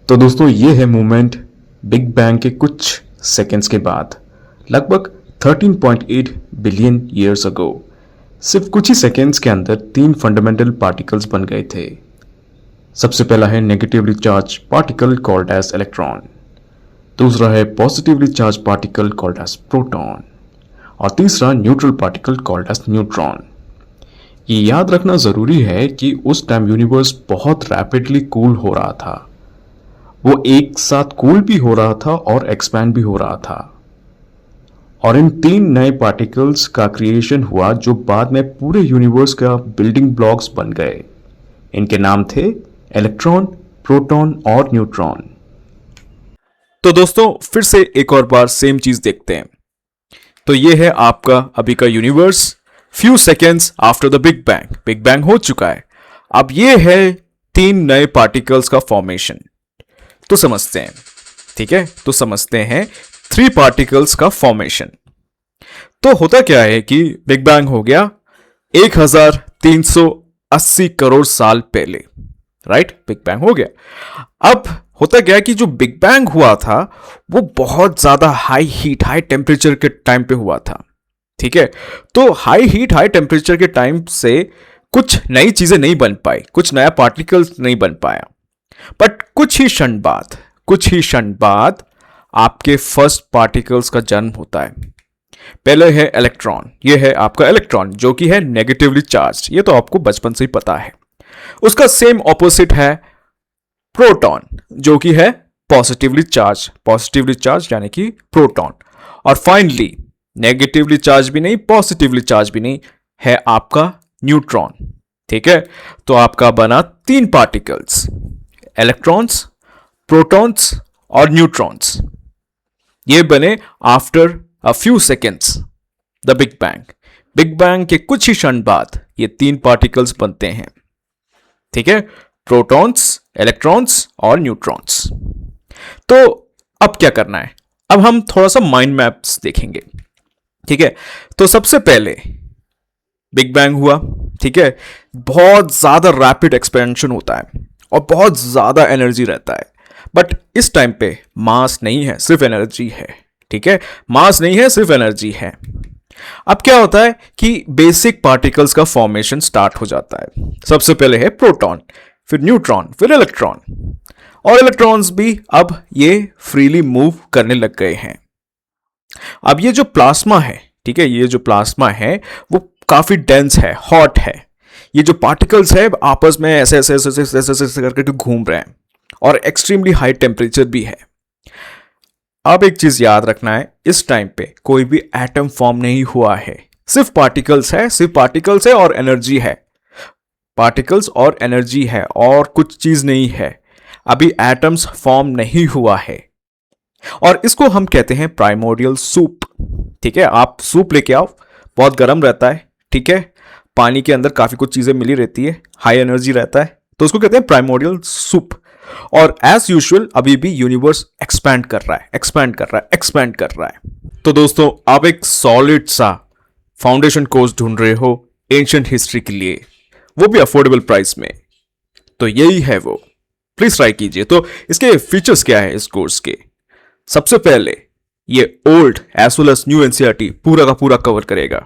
तो दोस्तों ये है मूवमेंट बिग बैंग के कुछ सेकेंड्स के बाद, लगभग 13.8 बिलियन ईयर्स अगो। सिर्फ कुछ ही सेकेंड्स के अंदर तीन फंडामेंटल पार्टिकल्स बन गए थे। सबसे पहला है negatively charge particle called as electron, दूसरा है positively charge particle called as proton, और तीसरा neutral particle called as neutron. ये याद रखना जरूरी है कि उस टाइम यूनिवर्स बहुत रैपिडली कूल हो रहा था। वो एक साथ कूल भी हो रहा था और एक्सपैंड भी हो रहा था, और इन तीन नए पार्टिकल्स का क्रिएशन हुआ जो बाद में पूरे यूनिवर्स का बिल्डिंग ब्लॉक्स बन गए। इनके नाम थे इलेक्ट्रॉन, प्रोटॉन और न्यूट्रॉन। तो दोस्तों फिर से एक और बार सेम चीज देखते हैं। तो ये है आपका अभी का universe few seconds after the big bang. Big bang हो चुका है। अब ये है तीन नए पार्टिकल्स का फॉर्मेशन। तो समझते हैं, ठीक है? तो समझते हैं थ्री पार्टिकल्स का फॉर्मेशन। तो होता क्या है कि बिग बैंग हो गया 1380 करोड़ साल पहले, राइट? बिग बैंग हो गया। अब होता क्या है कि जो बिग बैंग हुआ था वो बहुत ज्यादा हाई हीट, हाई टेम्परेचर के टाइम पे हुआ था, ठीक है? तो हाई हीट, हाई टेम्परेचर के टाइम से कुछ नई चीजें नहीं बन पाई, कुछ नया पार्टिकल्स नहीं बन पाया। बट कुछ ही क्षण बाद आपके फर्स्ट पार्टिकल्स का जन्म होता है। पहले है इलेक्ट्रॉन। ये है आपका इलेक्ट्रॉन जो कि है नेगेटिवली चार्ज। ये तो आपको बचपन से ही पता है। उसका सेम ऑपोजिट है प्रोटॉन जो कि है पॉजिटिवली चार्ज यानी कि प्रोटॉन। और फाइनली नेगेटिवली चार्ज भी नहीं, पॉजिटिवली चार्ज भी नहीं, है आपका न्यूट्रॉन, ठीक है? तो आपका बना तीन पार्टिकल्स, इलेक्ट्रॉन्स, प्रोटॉन्स और न्यूट्रॉन्स। ये बने after a few seconds the big bang. Big bang के कुछ ही क्षण बाद ये तीन पार्टिकल्स बनते हैं, ठीक है? प्रोटॉन्स, इलेक्ट्रॉन्स और न्यूट्रॉन्स। तो अब क्या करना है? अब हम थोड़ा सा माइंड मैप्स देखेंगे, ठीक है? तो सबसे पहले बिग बैंग हुआ, ठीक है? बहुत ज्यादा रैपिड एक्सपेंशन होता है और बहुत ज्यादा एनर्जी रहता है। बट इस टाइम पे मास नहीं है, सिर्फ एनर्जी है, ठीक है? मास नहीं है, सिर्फ एनर्जी है। अब क्या होता है कि बेसिक पार्टिकल्स का फॉर्मेशन स्टार्ट हो जाता है। सबसे पहले है प्रोटॉन, फिर न्यूट्रॉन, फिर इलेक्ट्रॉन, और इलेक्ट्रॉन्स भी अब ये फ्रीली मूव करने लग गए हैं। अब ये जो प्लाज्मा है, ठीक है, ये जो प्लाज्मा है वो काफी डेंस है, हॉट है। ये जो पार्टिकल्स है आपस में ऐसे ऐसे ऐसे ऐसे ऐसे ऐसे करके घूम रहे हैं और एक्सट्रीमली हाई टेम्परेचर भी है। अब एक चीज याद रखना है, इस टाइम पे कोई भी एटम फॉर्म नहीं हुआ है, सिर्फ पार्टिकल्स है, सिर्फ पार्टिकल्स है और एनर्जी है। पार्टिकल्स और एनर्जी है और कुछ चीज नहीं है। अभी एटम्स फॉर्म नहीं हुआ है और इसको हम कहते हैं प्राइमोर्डियल सूप, ठीक है? आप सूप लेके आओ, बहुत गर्म रहता है, ठीक है? पानी के अंदर काफी कुछ चीजें मिली रहती है, हाई एनर्जी रहता है, तो उसको कहते हैं प्राइमोर्डियल सूप। और एज यूजुअल अभी भी यूनिवर्स एक्सपैंड कर रहा है। तो दोस्तों आप एक सॉलिड सा फाउंडेशन कोर्स ढूंढ रहे हो एंशिएंट हिस्ट्री के लिए, वो भी अफोर्डेबल प्राइस में, तो यही है वो, प्लीज ट्राई कीजिए। तो इसके फीचर्स क्या है इस कोर्स के? सबसे पहले ये old as well as new NCERT पूरा का पूरा कवर करेगा।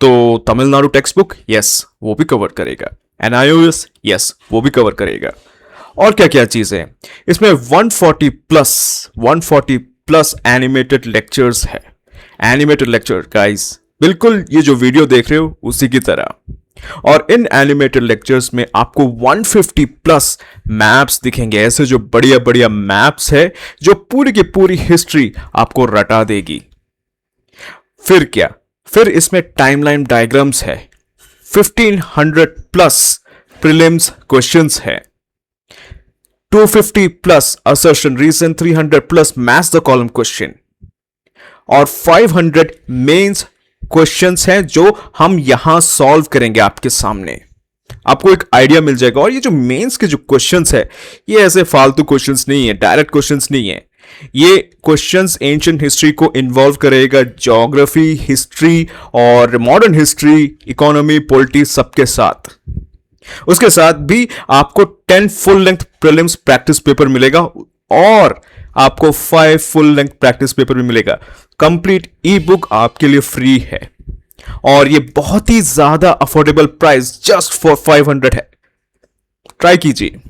तो तमिलनाडु टेक्स्ट बुक, यस, वो भी कवर करेगा। एनआईओएस, यस, वो भी कवर करेगा। और क्या क्या चीज है इसमें? 140 प्लस एनिमेटेड लेक्चर्स है। एनिमेटेड लेक्चर गाइस, बिल्कुल ये जो वीडियो देख रहे हो उसी की तरह। और इन एनिमेटेड लेक्चर्स में आपको 150 प्लस मैप्स दिखेंगे, ऐसे जो बढ़िया बढ़िया मैप्स है जो पूरी की पूरी हिस्ट्री आपको रटा देगी। फिर क्या? फिर इसमें टाइमलाइन डायग्राम्स है, 1500 प्लस प्रीलिम्स क्वेश्चंस है, 250 plus assertion reason, 300 plus match the column question और 500 मेंस क्वेश्चंस हैं जो हम यहां सॉल्व करेंगे आपके सामने। आपको एक आइडिया मिल जाएगा। और ये जो मेंस के जो क्वेश्चंस है ये ऐसे फालतू क्वेश्चंस नहीं है, डायरेक्ट क्वेश्चंस नहीं है। ये क्वेश्चंस एंशिएंट हिस्ट्री को इन्वॉल्व करेगा, ज्योग्राफी, हिस्ट्री और मॉडर्न हिस्ट्री, इकोनॉमी, पॉलिटिक्स सबके साथ। उसके साथ भी आपको 10 full length prelims practice paper मिलेगा और आपको 5 फुल लेंथ प्रैक्टिस पेपर भी मिलेगा। कंप्लीट ई बुक आपके लिए फ्री है और ये बहुत ही ज्यादा अफोर्डेबल प्राइस जस्ट फॉर 500 है। ट्राई कीजिए।